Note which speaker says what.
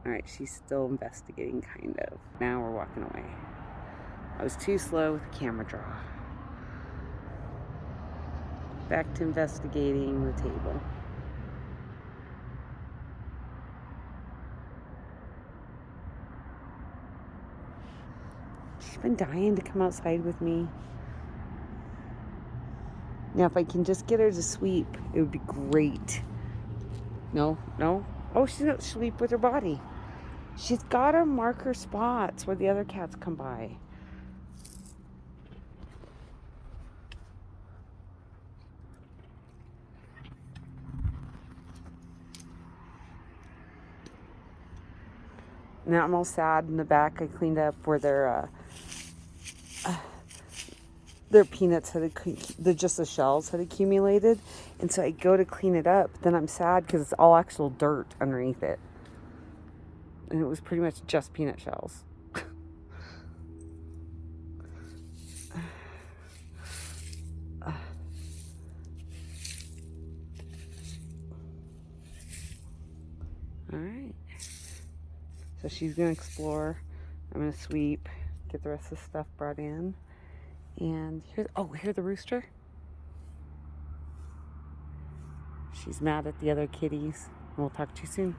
Speaker 1: Alright, she's still investigating, kind of. Now we're walking away. I was too slow with the camera draw. Back to investigating the table. She's been dying to come outside with me. Now, if I can just get her to sweep, it would be great. No, no. Oh, she's going to sleep with her body. She's got to mark her spots where the other cats come by. Now I'm all sad in the back. I cleaned up where their peanuts had, just the shells had accumulated. And so I go to clean it up. Then I'm sad because it's all actual dirt underneath it. And it was pretty much just peanut shells. Alright. So she's going to explore. I'm going to sweep, get the rest of the stuff brought in. And hear the rooster? She's mad at the other kitties. We'll talk to you soon.